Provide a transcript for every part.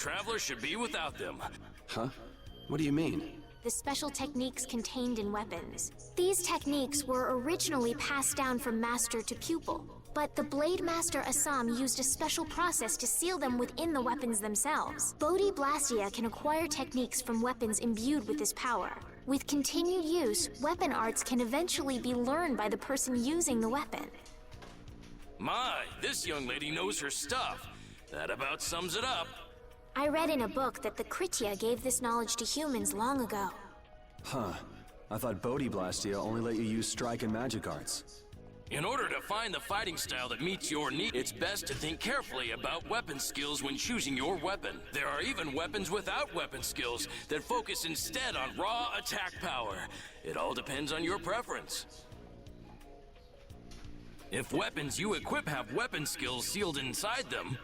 Travelers should be without them. Huh? What do you mean? The special techniques contained in weapons. These techniques were originally passed down from master to pupil, but the Blade Master Assam used a special process to seal them within the weapons themselves. Bodhi Blastia can acquire techniques from weapons imbued with this power. With continued use, weapon arts can eventually be learned by the person using the weapon. My, this young lady knows her stuff. That about sums it up. I read in a book that the Kritya gave this knowledge to humans long ago. Huh. I thought Bodhi Blastia only let you use strike and magic arts. In order to find the fighting style that meets your needs, it's best to think carefully about weapon skills when choosing your weapon. There are even weapons without weapon skills that focus instead on raw attack power. It all depends on your preference. If weapons you equip have weapon skills sealed inside them,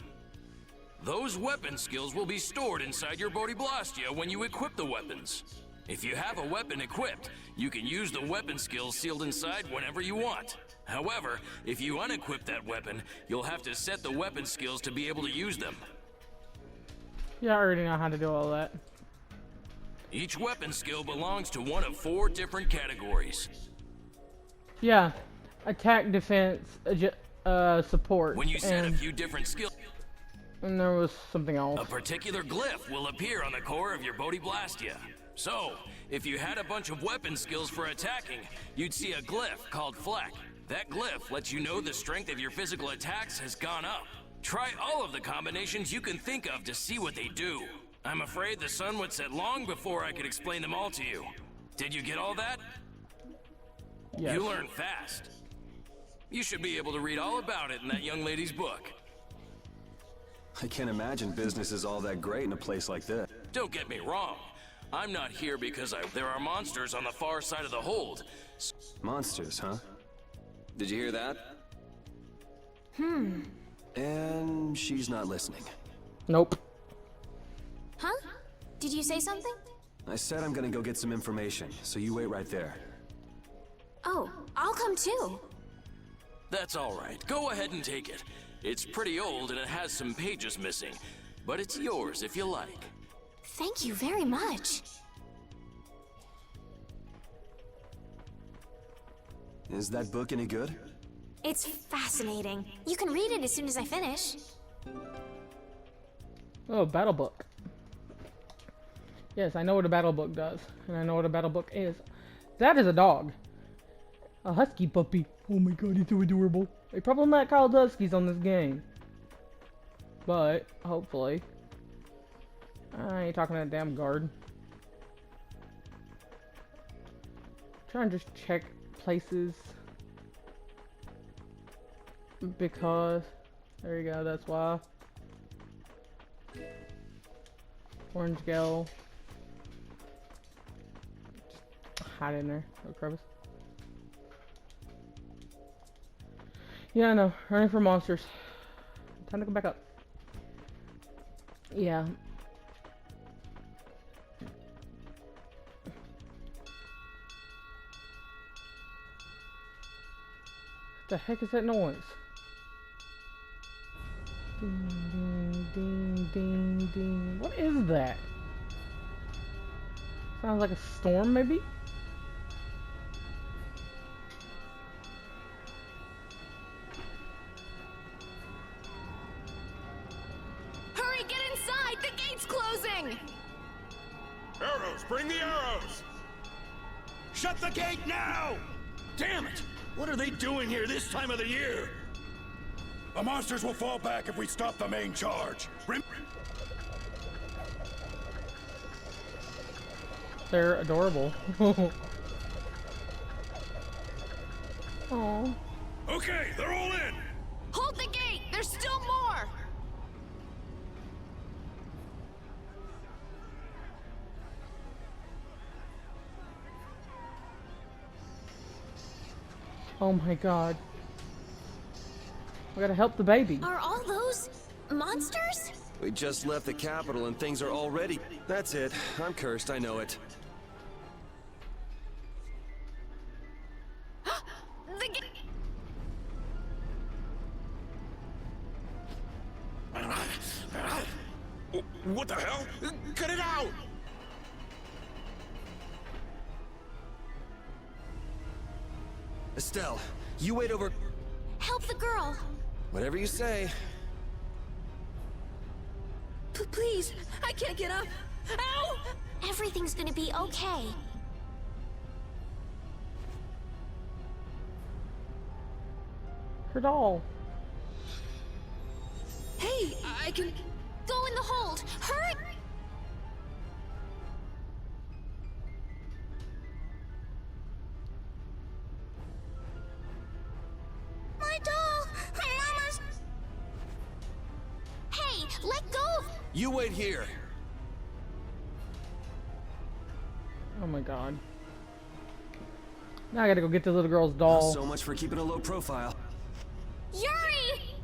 those weapon skills will be stored inside your Bodhi Blastia when you equip the weapons. If you have a weapon equipped, you can use the weapon skills sealed inside whenever you want. However, if you unequip that weapon, you'll have to set the weapon skills to be able to use them. Yeah, I already know how to do all that. Each weapon skill belongs to one of 4 different categories. Yeah, attack, defense, support. When you set a few different skills, and there was something else. a particular glyph will appear on the core of your Bodhi Blastia. So, if you had a bunch of weapon skills for attacking, you'd see a glyph called Fleck. That glyph lets you know the strength of your physical attacks has gone up. Try all of the combinations you can think of to see what they do. I'm afraid the sun would set long before I could explain them all to you. Did you get all that? Yes. You learn fast. You should be able to read all about it in that young lady's book. I can't imagine business is all that great in a place like this. Don't get me wrong. I'm not here because there are monsters on the far side of the hold. Monsters, huh? Did you hear that? And she's not listening. Nope. Huh? Did you say something? I said I'm gonna go get some information, so you wait right there. Oh, I'll come too. That's all right. Go ahead and take it. It's pretty old and it has some pages missing, but it's yours if you like. Thank you very much. Is that book any good? It's fascinating. You can read it as soon as I finish. Oh, battle book. Yes, I know what a battle book does, and I know what a battle book is. That is a dog. A husky puppy. Oh my god, he's so adorable. They probably not called huskies on this game. But, hopefully. I ain't talking to that damn guard. Try and just check places. Because, there you go, that's why. Orange gel. Just hide in there, no crevice. Yeah, I know. Running for monsters. Time to go back up. Yeah. What the heck is that noise? Ding, ding, ding, ding, ding. What is that? Sounds like a storm, maybe? Hurry, get inside! The gate's closing! Arrows! Bring the arrows! Shut the gate now! Damn it! What are they doing here this time of the year? The monsters will fall back if we stop the main charge. They're adorable. Oh. Okay, they're all in! Hold the gate! There's still more! Oh my god. We gotta help the baby. Are all those monsters? We just left the capital and things are already... That's it. I'm cursed, I know it. The gate! What the hell? Cut it out! Estelle, you wait over... Help the girl! Whatever you say. Please, I can't get up. Ow! Everything's gonna be okay. Her doll. Hey, I can... Go in the hold! Hurry! My doll! Mama's... Hey, let go! You wait here. Oh my god. Now I gotta go get the little girl's doll. So much for keeping a low profile. Yuri!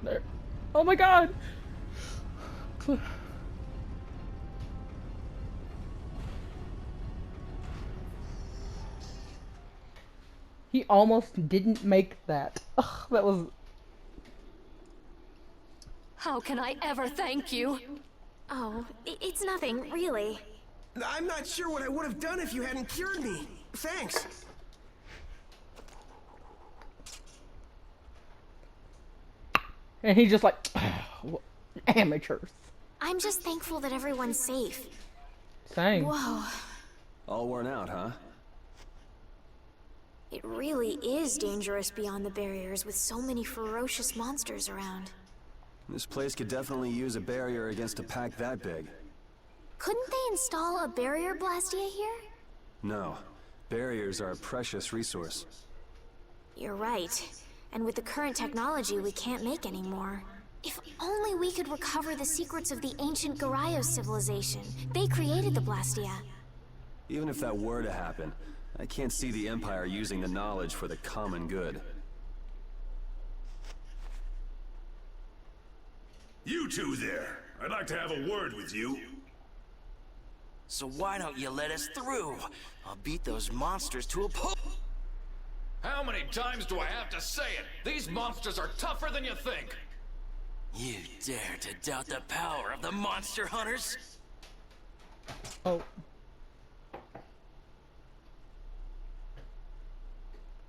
There. Oh my god! He almost didn't make that. Ugh, that was... How can I ever thank you? Oh, it's nothing, really. I'm not sure what I would have done if you hadn't cured me. Thanks. And he just like... amateurs. I'm just thankful that everyone's safe. Same. Whoa, All worn out, huh? it really is dangerous beyond the barriers with so many ferocious monsters around. This place could definitely use a barrier against a pack that big. Couldn't they install a barrier blastia here? No. Barriers are a precious resource. You're right. And with the current technology, we can't make any more. If only we could recover the secrets of the ancient Garayos civilization. They created the blastia. Even if that were to happen, I can't see the Empire using the knowledge for the common good. You two there. I'd like to have a word with you. So why don't you let us through? I'll beat those monsters to a pulp. How many times do I have to say it? These monsters are tougher than you think. You dare to doubt the power of the monster hunters? Oh.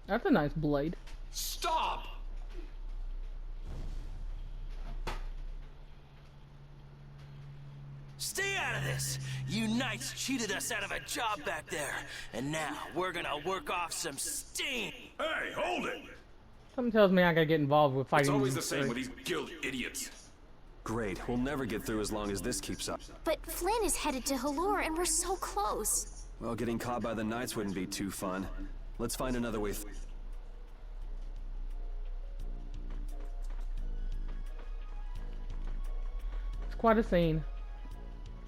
That's a nice blade. Stop! Stay out of this! You knights cheated us out of a job back there, and now we're gonna work off some steam! Hey, hold it! Something tells me I gotta get involved with fighting. It's always the these same with three. these guild idiots. Great, we'll never get through as long as this keeps up. But Flynn is headed to Halure, and we're so close. Well, getting caught by the Knights wouldn't be too fun. Let's find another way It's quite a scene.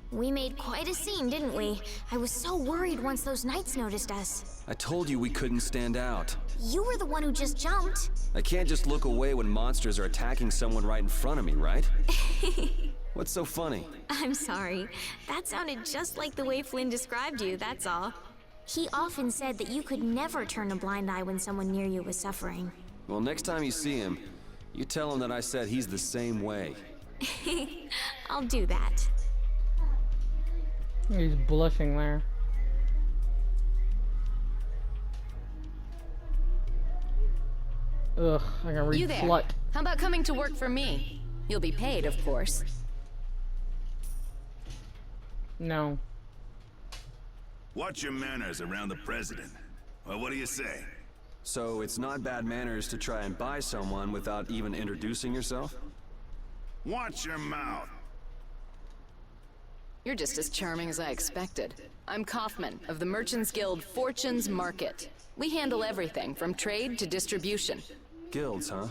We made quite a scene, didn't we? I was so worried once those knights noticed us. I told you we couldn't stand out. You were the one who just jumped. I can't just look away when monsters are attacking someone right in front of me, right? What's so funny? I'm sorry. That sounded just like the way Flynn described you, that's all. He often said that you could never turn a blind eye when someone near you was suffering. Well, next time you see him, you tell him that I said he's the same way. I'll do that. He's blushing there. Ugh, I can read You there? slut. How about coming to work for me? You'll be paid, of course. No. Watch your manners around the president. Well, what do you say? So it's not bad manners to try and buy someone without even introducing yourself? Watch your mouth. You're just as charming as I expected. I'm Kaufman of the Merchants Guild Fortune's Market. We handle everything from trade to distribution. Guilds, huh?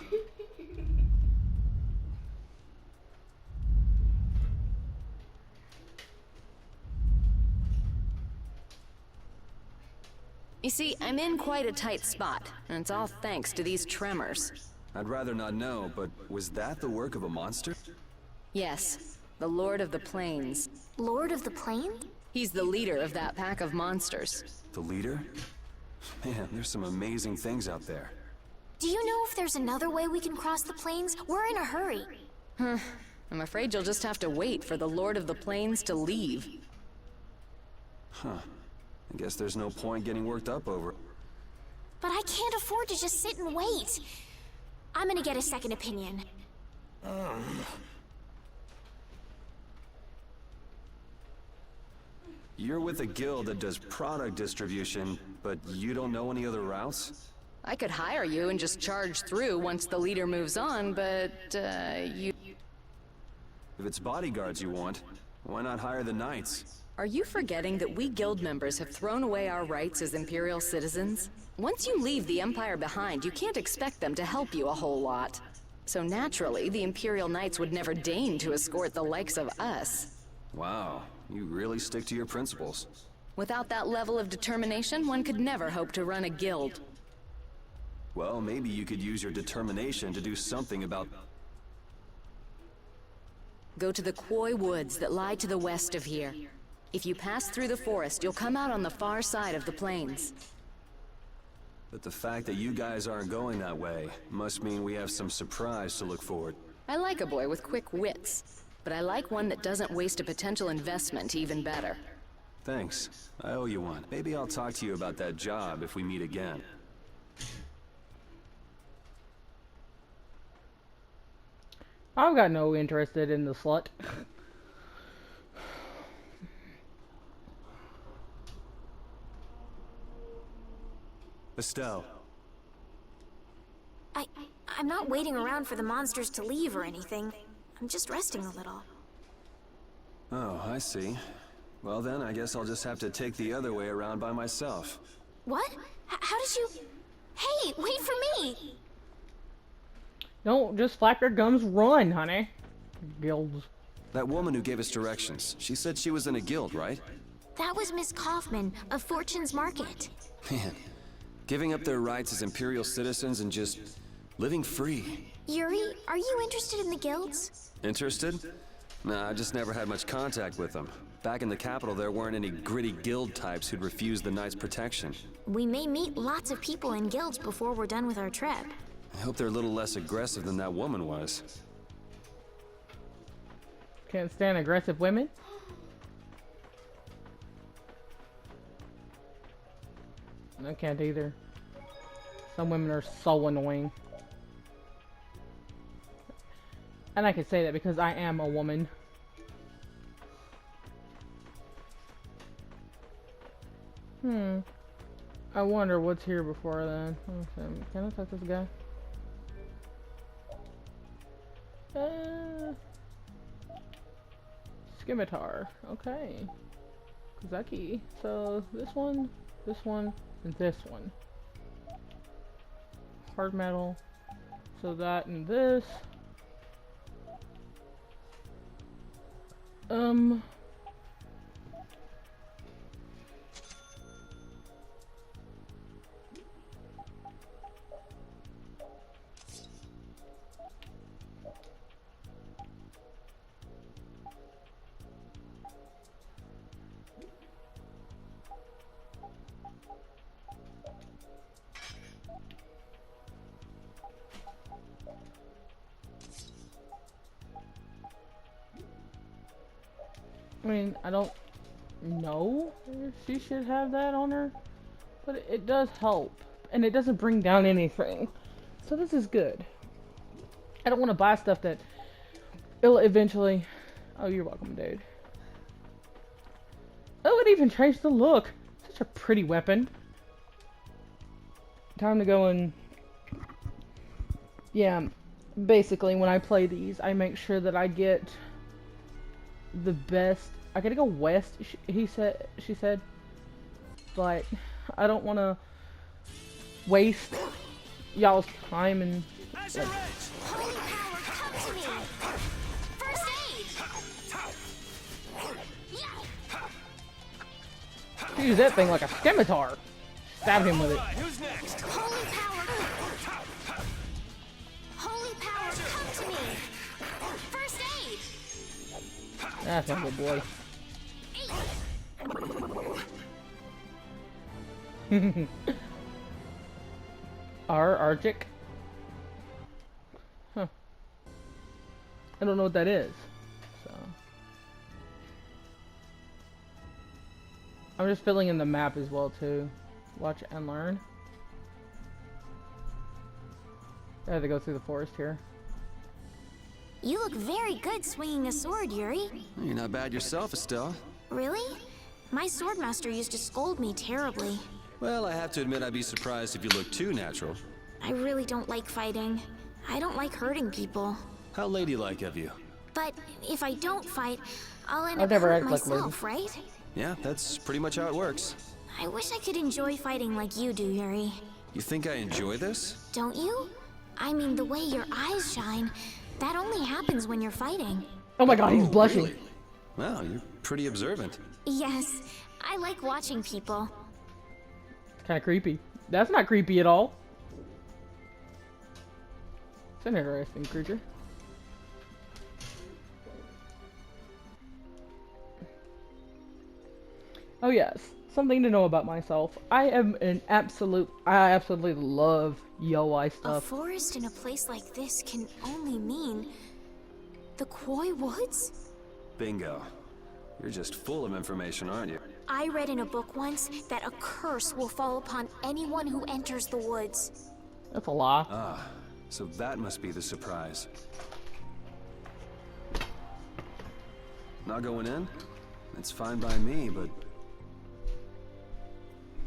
You see, I'm in quite a tight spot, and it's all thanks to these tremors. I'd rather not know, but was that the work of a monster? Yes, the Lord of the Plains. Lord of the Plain? He's the leader of that pack of monsters. The leader? Man, there's some amazing things out there. Do you know if there's another way we can cross the plains? We're in a hurry. I'm afraid you'll just have to wait for the Lord of the Plains to leave. Huh. I guess there's no point getting worked up over it. But I can't afford to just sit and wait. I'm gonna get a second opinion. You're with a guild that does product distribution, but you don't know any other routes? I could hire you and just charge through once the leader moves on, but, you... If it's bodyguards you want, why not hire the knights? Are you forgetting that we guild members have thrown away our rights as Imperial citizens? Once you leave the Empire behind, you can't expect them to help you a whole lot. So naturally, the Imperial Knights would never deign to escort the likes of us. Wow, you really stick to your principles. Without that level of determination, one could never hope to run a guild. Well, maybe you could use your determination to do something about... Go to the Quoy Woods that lie to the west of here. If you pass through the forest, you'll come out on the far side of the plains. But the fact that you guys aren't going that way must mean we have some surprise to look forward. I like a boy with quick wits, but I like one that doesn't waste a potential investment even better. Thanks. I owe you one. Maybe I'll talk to you about that job if we meet again. I've got no interest in the slut. Estelle. I'm not waiting around for the monsters to leave or anything. I'm just resting a little. Oh, I see. Well then, I guess I'll just have to take the other way around by myself. What? How did you... Hey, wait for me! Don't just flap your gums, run, honey. Guilds. That woman who gave us directions, she said she was in a guild, right? That was Miss Kaufman of Fortune's Market. Man, giving up their rights as Imperial citizens and just living free. Yuri, are you interested in the guilds? Interested? Nah, I just never had much contact with them. Back in the capital, there weren't any gritty guild types who'd refuse the Knights' protection. We may meet lots of people in guilds before we're done with our trip. I hope they're a little less aggressive than that woman was. Can't stand aggressive women? I can't either. Some women are so annoying. And I can say that because I am a woman. I wonder what's here before then. Can I touch this guy? Scimitar. Okay. Kazaki. So this one, and this one. Hard metal. So that and this. I mean, I don't know if she should have that on her, but it does help, and it doesn't bring down anything, so this is good. I don't want to buy stuff that it'll eventually... Oh, you're welcome, dude. Oh, it even changed the look. Such a pretty weapon. Time to go and... Yeah, basically when I play these, I make sure that I get the best. I gotta go west, she said, but I don't want to waste y'all's time and like, Holy power, come to me! First aid! use that thing like a scimitar. Stab him with it. Who's next? Holy power! Holy power, come to me! First aid! That's my good boy. Argic. Huh. I don't know what that is. So I'm just filling in the map as well too. Watch and learn. I have to go through the forest here. You look very good swinging a sword, Yuri. You're not bad yourself, Estelle. Really? My swordmaster used to scold me terribly. Well, I have to admit I'd be surprised if you looked too natural. I really don't like fighting. I don't like hurting people. How ladylike of you. But if I don't fight, I'll end I've up never hurting acted like myself, right? Yeah, that's pretty much how it works. I wish I could enjoy fighting like you do, Yuri. You think I enjoy this? Don't you? I mean, the way your eyes shine, that only happens when you're fighting. Oh my god, he's blushing. Really? Wow, you're pretty observant. Yes, I like watching people. It's kind of creepy. That's not creepy at all. It's an interesting creature. Oh yes, something to know about myself. I absolutely love YOI A stuff. forest in a place like this can only mean the Koi Woods? Bingo. You're just full of information, aren't you? I read in a book once that a curse will fall upon anyone who enters the woods. That's a lie. Ah, so that must be the surprise. Not going in? It's fine by me, but...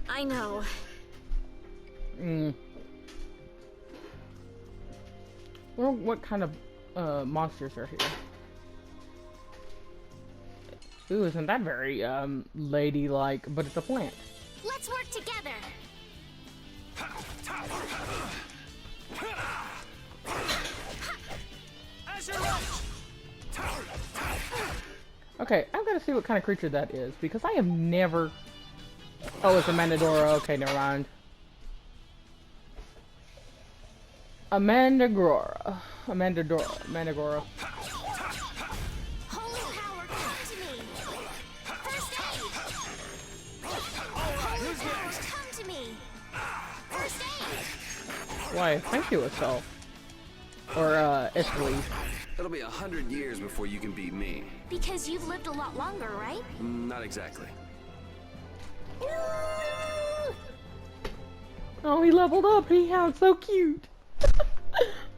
I know. Well, what kind of monsters are here? Ooh, isn't that very ladylike? But it's a plant. Let's work together. Okay, I've got to see what kind of creature that is because I have never. Oh, it's a Mandadora. Okay, never mind. A Mandagora. A Mandagora. Holy power, come to me. First aid. Holy power, come to me. First aid. Why? Thank you, Estelle. Or Estelle. It'll be 100 years before you can beat me. Because you've lived a lot longer, right? Not exactly. Oh, he leveled up. He sounds so cute.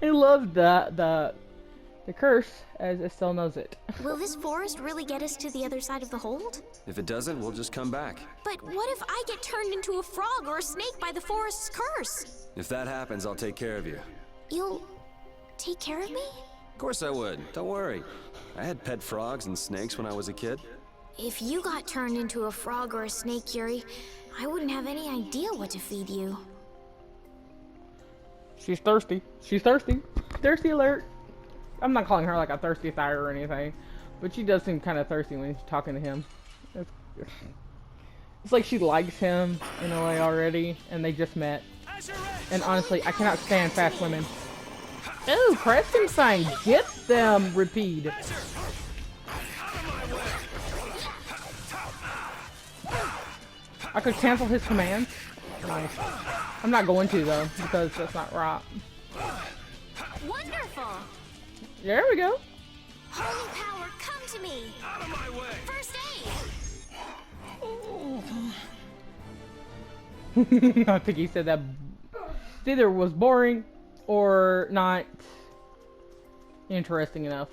I love the curse as Estelle knows it. Will this forest really get us to the other side of the hold? If it doesn't, we'll just come back. But what if I get turned into a frog or a snake by the forest's curse? If that happens, I'll take care of you. You'll take care of me? Of course I would. Don't worry. I had pet frogs and snakes when I was a kid. If you got turned into a frog or a snake, Yuri, I wouldn't have any idea what to feed you. She's thirsty. She's thirsty. Thirsty alert. I'm not calling her like a thirsty thire or anything, but she does seem kind of thirsty when she's talking to him. It's like she likes him in a way already, and they just met. And honestly, I cannot stand fast women. Ooh, Preston sign. Get them, repeat. I could cancel his commands. Nice. I'm not going to though, because that's not right. Wonderful! There we go. Holy power, come to me! Out of my way! First aid! I think he said that either was boring or not interesting enough.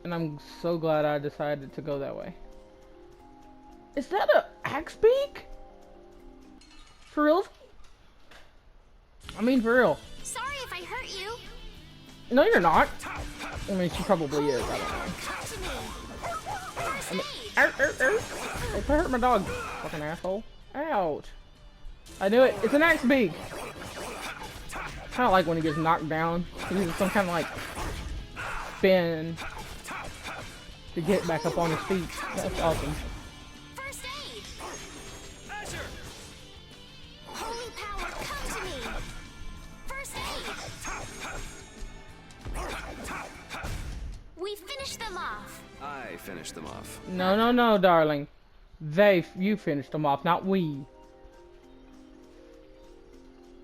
And I'm so glad I decided to go that way. Is that a axe beak? For real? I mean, for real. Sorry if I hurt you. No, you're not. I mean, she probably is. I don't know. Come to me. First I mean, aid! If I hurt my dog, fucking asshole. Ouch. I knew it. It's an axe beak. Kind of like when he gets knocked down. He uses some kind of like spin to get back up on his feet. That's awesome. First aid! Holy power, come to me! First aid! We finished them off. I finished them off. No, no, no, darling. You finished them off, not we.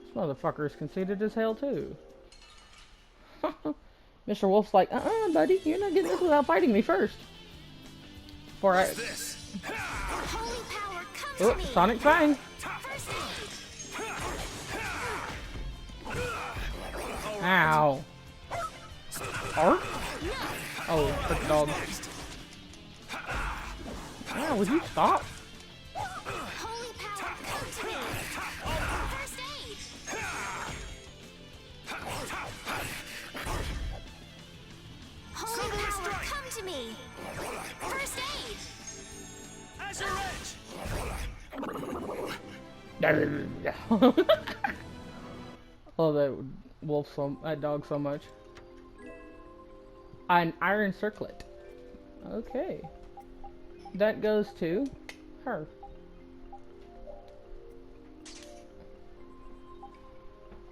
This motherfucker is conceited as hell, too. Mr. Wolf's like, buddy, you're not getting this without fighting me first. Before I... Holy power, come Oh, to me! Sonic trying. Ow. Art? Oh, freaking dog. Yeah, would you stop? Holy power, come to me! First aid! Holy power, come to me! First aid! Oh, that wolf, that dog so much. An iron circlet. Okay. That goes to her.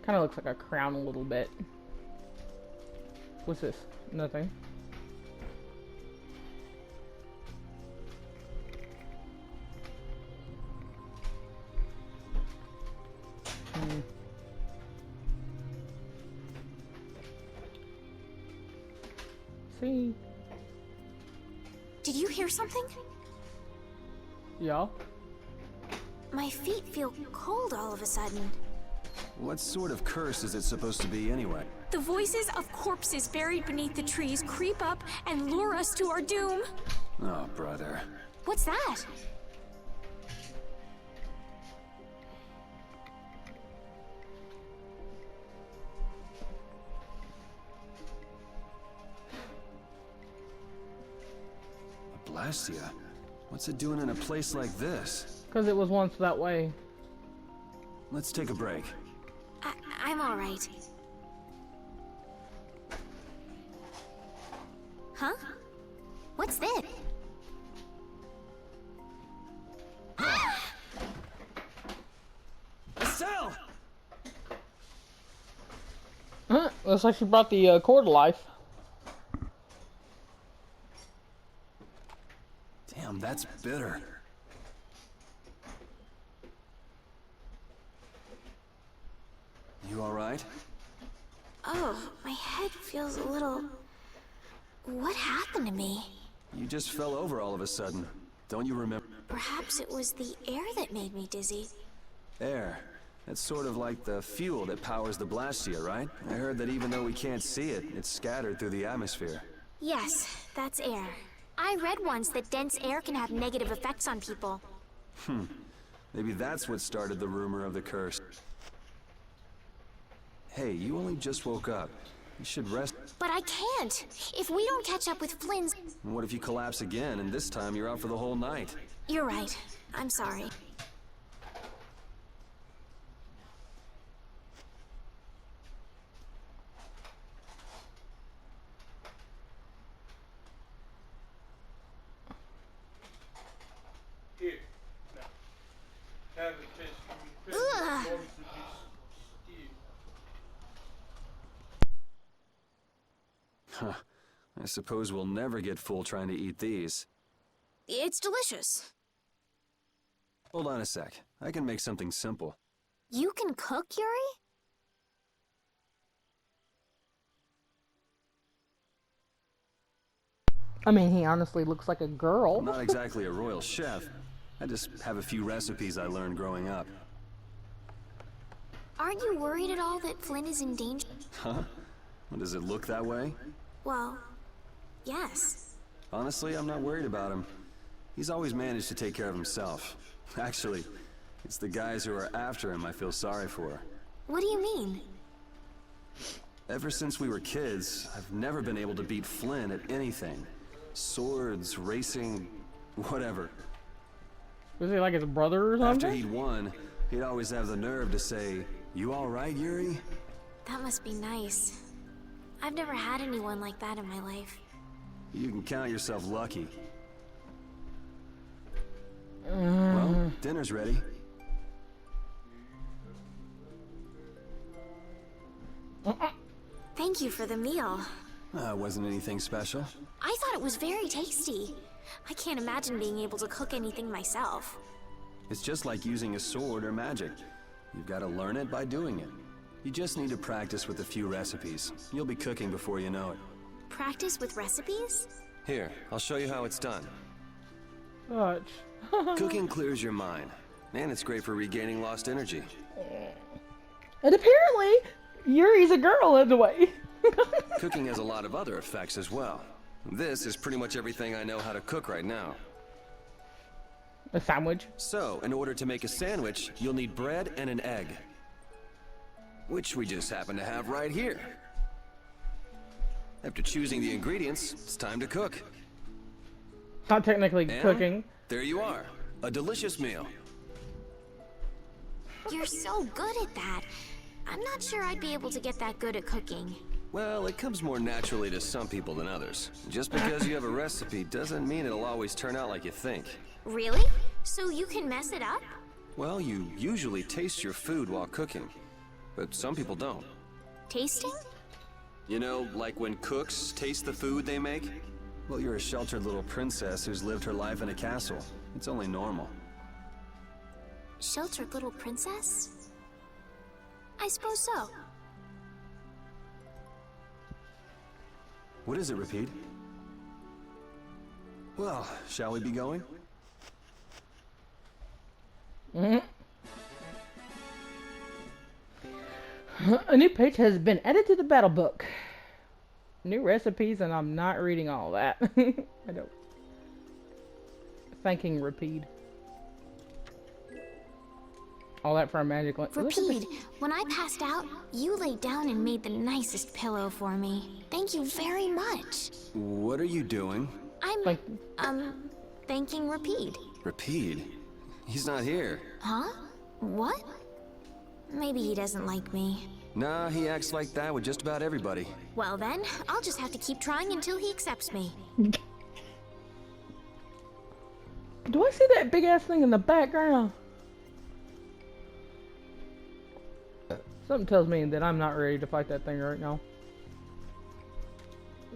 Kind of looks like a crown a little bit. What's this? Nothing. See? Did you hear something? Yeah. My feet feel cold all of a sudden. What sort of curse is it supposed to be anyway? The voices of corpses buried beneath the trees creep up and lure us to our doom. Oh, brother. What's that? A Blastia? What's it doing in a place like this? Because it was once that way. Let's take a break. I'm all right. Huh? What's this? Estelle! Looks like she brought the core to life. Damn, that's bitter. You all right? Oh, my head feels a little... What happened to me? You just fell over all of a sudden. Don't you remember? Perhaps it was the air that made me dizzy. Air. That's sort of like the fuel that powers the Blastia, right? I heard that even though we can't see it, it's scattered through the atmosphere. Yes, that's air. I read once that dense air can have negative effects on people. Maybe that's what started the rumor of the curse. Hey, you only just woke up. You should rest. But I can't! If we don't catch up with Flynn's... And what if you collapse again, and this time you're out for the whole night? You're right. I'm sorry. Ugh. Huh. I suppose we'll never get full trying to eat these. It's delicious. Hold on a sec. I can make something simple. You can cook, Yuri? I mean, he honestly looks like a girl. I'm not exactly a royal chef. I just have a few recipes I learned growing up. Aren't you worried at all that Flynn is in danger? Huh? Does it look that way? Well, yes. Honestly, I'm not worried about him. He's always managed to take care of himself. Actually, it's the guys who are after him I feel sorry for. What do you mean? Ever since we were kids, I've never been able to beat Flynn at anything. Swords, racing, whatever. Was he like his brother or something? After he'd won, he'd always have the nerve to say, "You all right, Yuri?" That must be nice. I've never had anyone like that in my life. You can count yourself lucky. Well, dinner's ready. Thank you for the meal. Wasn't anything special. I thought it was very tasty. I can't imagine being able to cook anything myself. It's just like using a sword or magic. You've got to learn it by doing it. You just need to practice with a few recipes. You'll be cooking before you know it. Practice with recipes? Here, I'll show you how it's done. Gosh. Cooking clears your mind, and it's great for regaining lost energy. And apparently, Yuri's a girl in the way. Cooking has a lot of other effects as well. This is pretty much everything I know how to cook right now. A sandwich. So, in order to make a sandwich, you'll need bread and an egg. Which we just happen to have right here. After choosing the ingredients, it's time to cook. Not technically And cooking. there you are. A delicious meal. You're so good at that. I'm not sure I'd be able to get that good at cooking. Well, it comes more naturally to some people than others. Just because you have a recipe doesn't mean it'll always turn out like you think. Really? So you can mess it up? Well, you usually taste your food while cooking, but some people don't. Tasting? You know, like when cooks taste the food they make? Well, you're a sheltered little princess who's lived her life in a castle. It's only normal. Sheltered little princess? I suppose so. What is it, Repeat? Well, shall we be going? A new page has been added to the battle book. New recipes, and I'm not reading all that. I don't. Thanking Repeat. All that for a magic lamp. Repeat, when I passed out, you laid down and made the nicest pillow for me. Thank you very much. What are you doing? I'm, thanking Repeat. Repeat? He's not here. Huh? What? Maybe he doesn't like me. Nah, he acts like that with just about everybody. Well then, I'll just have to keep trying until he accepts me. Do I see that big ass thing in the background? Something tells me that I'm not ready to fight that thing right now.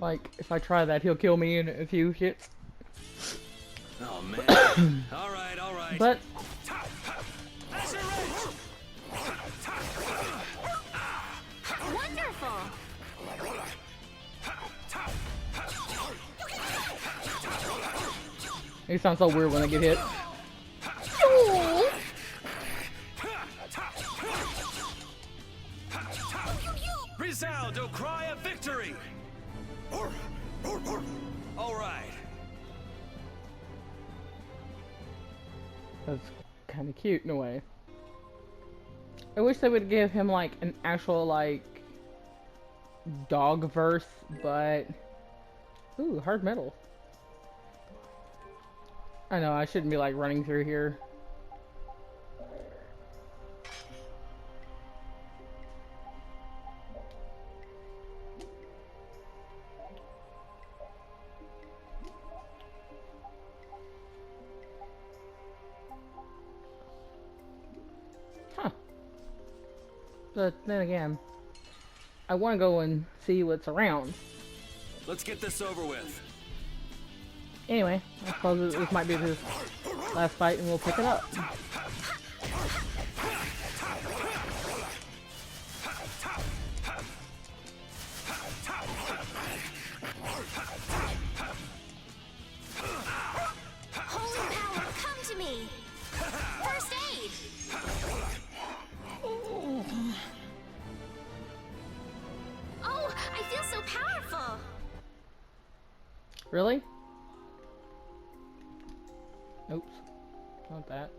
Like, if I try that, he'll kill me in a few shits. Oh man. All right. But Wonderful! it sounds so weird when I get hit. Resound, O cry of victory! All right. That's kind of cute in a way. I wish they would give him like an actual like dog verse, but ooh, hard metal. I know I shouldn't be like running through here. But then again, I want to go and see what's around. Let's get this over with. Anyway, I suppose this might be his last fight and we'll pick it up. Holy power, come to me! First aid! Oh, I feel so powerful! Really? Oops. Not that.